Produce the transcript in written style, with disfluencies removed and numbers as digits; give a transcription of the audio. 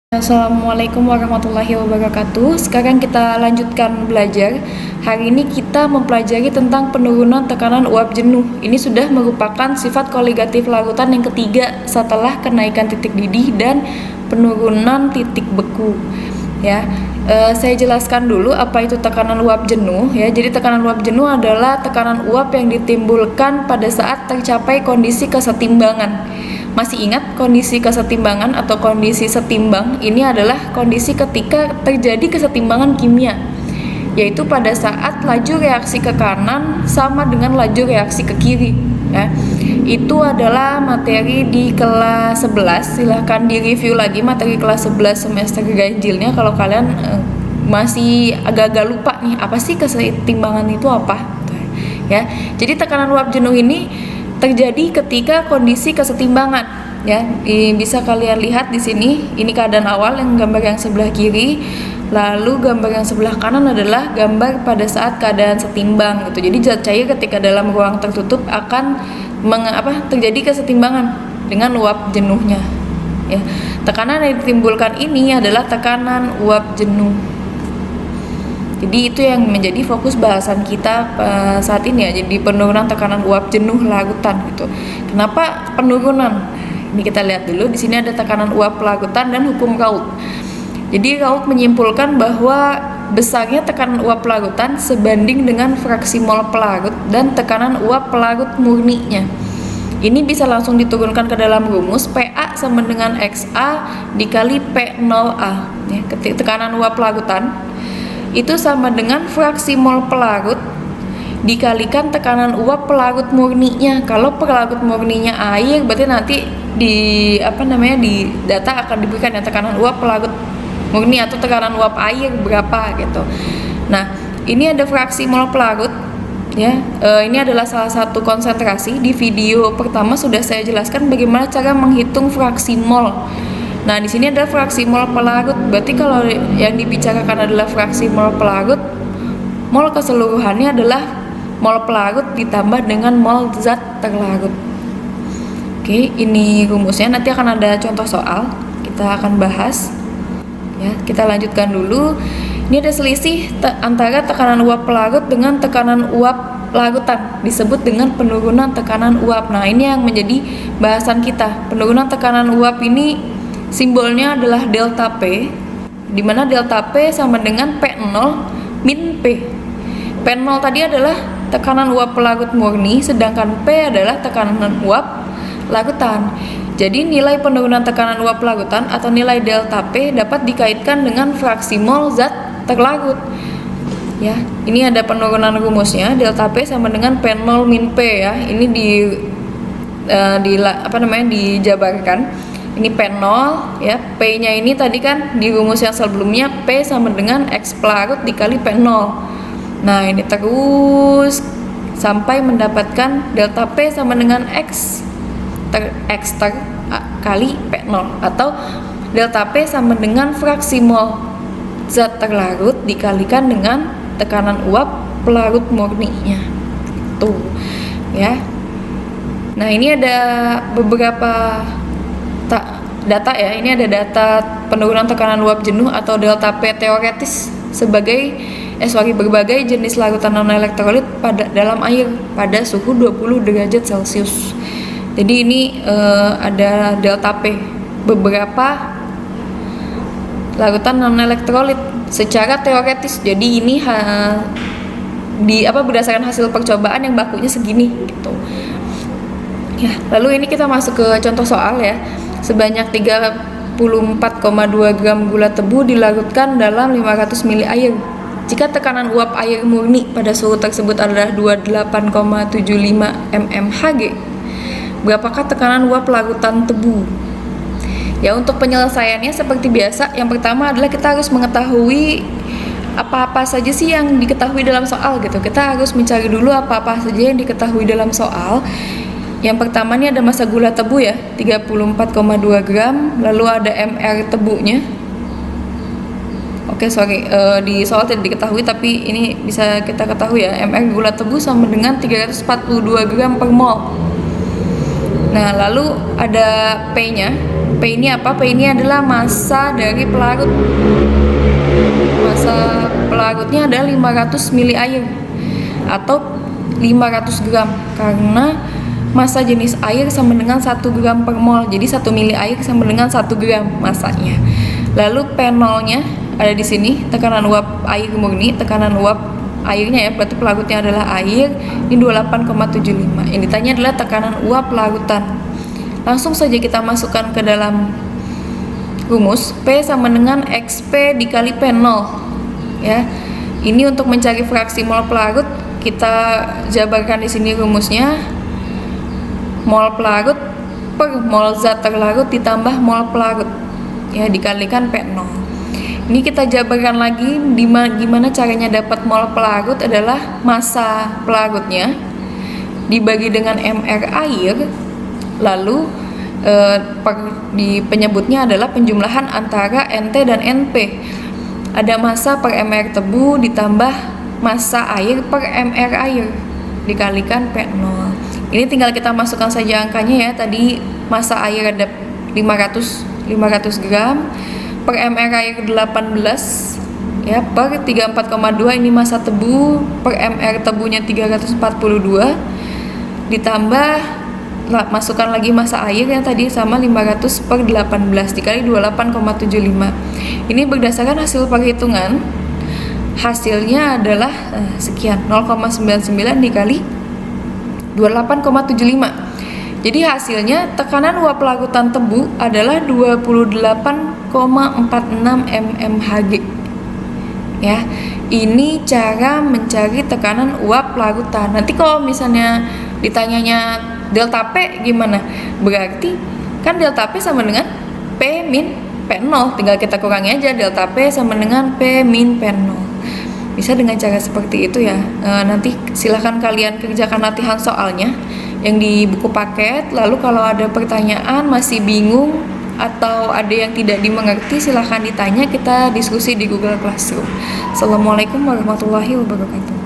Assalamualaikum warahmatullahi wabarakatuh. Sekarang kita lanjutkan belajar. Hari ini kita mempelajari tentang penurunan tekanan uap jenuh. Ini sudah merupakan sifat koligatif larutan yang ketiga setelah kenaikan titik didih dan penurunan titik beku. Ya, saya jelaskan dulu apa itu tekanan uap jenuh. Ya, jadi tekanan uap jenuh adalah tekanan uap yang ditimbulkan pada saat tercapai kondisi kesetimbangan. Masih ingat kondisi kesetimbangan atau kondisi setimbang? Ini adalah kondisi ketika terjadi kesetimbangan kimia, yaitu pada saat laju reaksi ke kanan sama dengan laju reaksi ke kiri. Ya, itu adalah materi di kelas 11. Silahkan di-review lagi materi kelas 11 semester ganjilnya kalau kalian masih agak-agak lupa nih, apa sih kesetimbangan itu apa? Ya, jadi tekanan uap jenuh ini terjadi ketika kondisi kesetimbangan, ya. Bisa kalian lihat di sini, ini keadaan awal yang gambar yang sebelah kiri, lalu gambar yang sebelah kanan adalah gambar pada saat keadaan setimbang gitu. Jadi zat cair ketika dalam ruang tertutup akan terjadi kesetimbangan dengan uap jenuhnya, ya. Tekanan yang ditimbulkan ini adalah tekanan uap jenuh. Jadi itu yang menjadi fokus bahasan kita saat ini ya. Jadi penurunan tekanan uap jenuh larutan gitu. Kenapa penurunan? Ini kita lihat dulu. Di sini ada tekanan uap larutan dan hukum Raoult. Jadi Raoult menyimpulkan bahwa besarnya tekanan uap larutan sebanding dengan fraksi mol pelarut dan tekanan uap pelarut murninya. Ini bisa langsung diturunkan ke dalam rumus. PA sama dengan XA dikali P0A. Ya, tekanan uap larutan itu sama dengan fraksi mol pelarut dikalikan tekanan uap pelarut murninya. Kalau pelarut murninya air, berarti nanti di data akan diberikan ya tekanan uap pelarut murni atau tekanan uap air berapa gitu. Nah, ini ada fraksi mol pelarut ya. Ini adalah salah satu konsentrasi. Di video pertama sudah saya jelaskan bagaimana cara menghitung fraksi mol. Nah, di sini ada fraksi mol pelarut. Berarti kalau yang dibicarakan adalah fraksi mol pelarut, mol keseluruhannya adalah mol pelarut ditambah dengan mol zat terlarut. Oke, ini rumusnya. Nanti akan ada contoh soal. Kita akan bahas. Ya, kita lanjutkan dulu. Ini ada selisih antara tekanan uap pelarut dengan tekanan uap larutan, disebut dengan penurunan tekanan uap. Nah, ini yang menjadi bahasan kita. Penurunan tekanan uap ini simbolnya adalah delta P, di mana delta P sama dengan P0 min P. P0 tadi adalah tekanan uap pelarut murni, sedangkan P adalah tekanan uap larutan. Jadi nilai penurunan tekanan uap larutan atau nilai delta P dapat dikaitkan dengan fraksi mol zat terlarut. Ya, ini ada penurunan rumusnya. Delta P sama dengan P0 min P ya. Ini dijabarkan. Ini P0 ya, P-nya ini tadi kan di rumus yang sebelumnya P sama dengan X pelarut dikali P0. Nah, ini terus sampai mendapatkan delta P sama dengan X kali P0 atau delta P sama dengan fraksi mol zat terlarut dikalikan dengan tekanan uap pelarut murninya. Tuh, ya. Nah, ini ada beberapa data ya. Ini ada data penurunan tekanan uap jenuh atau delta P teoretis berbagai jenis larutan non-elektrolit dalam air pada suhu 20 derajat Celcius. Jadi ini ada delta P beberapa larutan non-elektrolit secara teoretis. Jadi ini berdasarkan hasil percobaan yang bakunya segini gitu. Ya, lalu ini kita masuk ke contoh soal ya. Sebanyak 34,2 gram gula tebu dilarutkan dalam 500 ml air. Jika tekanan uap air murni pada suhu tersebut adalah 28,75 mmHg, berapakah tekanan uap larutan tebu? Ya, untuk penyelesaiannya seperti biasa, yang pertama adalah kita harus mengetahui apa-apa saja sih yang diketahui dalam soal gitu. Kita harus mencari dulu apa-apa saja yang diketahui dalam soal. Yang pertama ini ada massa gula tebu ya, 34,2 gram, lalu ada MR tebunya. Di soal tidak diketahui tapi ini bisa kita ketahui ya, MR gula tebu sama dengan 342 gram per mol. Nah, lalu ada P-nya. P ini apa? P ini adalah massa dari pelarut. Massa pelarutnya adalah 500 mili air atau 500 gram, karena massa jenis air sama dengan 1 gram per mol. Jadi 1 mili air sama dengan 1 gram massanya. Lalu P0-nya ada di sini, tekanan uap air murni, tekanan uap airnya ya, berarti pelarutnya adalah air, ini 28,75. Yang ditanya adalah tekanan uap larutan. Langsung saja kita masukkan ke dalam rumus. P sama dengan XP dikali P0 ya. Ini untuk mencari fraksi mol pelarut, kita jabarkan di sini rumusnya. Mol pelarut per mol zat terlarut ditambah mol pelarut ya, dikalikan P0. Ini kita jabarkan lagi gimana caranya dapat mol pelarut adalah massa pelarutnya dibagi dengan mR air, lalu di penyebutnya adalah penjumlahan antara NT dan NP. Ada massa per mR tebu ditambah massa air per mR air dikalikan P0. Ini tinggal kita masukkan saja angkanya ya. Tadi massa air ada 500 gram per mR air 18 ya, per 34,2. Ini massa tebu, per mR tebunya 342 ditambah masukkan lagi massa air yang tadi sama 500 per 18 dikali 28,75. Ini berdasarkan hasil perhitungan, hasilnya adalah sekian, 0,99 dikali 28,75. Jadi hasilnya tekanan uap larutan tebu adalah 28,46 mmHg. Ya, ini cara mencari tekanan uap larutan. Nanti kalau misalnya ditanyanya delta P gimana? Berarti kan delta P sama dengan P min P0. Tinggal kita kurangi aja, delta P sama dengan P min P0. Bisa dengan cara seperti itu ya. Nanti silahkan kalian kerjakan latihan soalnya yang di buku paket. Lalu kalau ada pertanyaan masih bingung atau ada yang tidak dimengerti, silahkan ditanya, kita diskusi di Google Classroom. Assalamualaikum warahmatullahi wabarakatuh.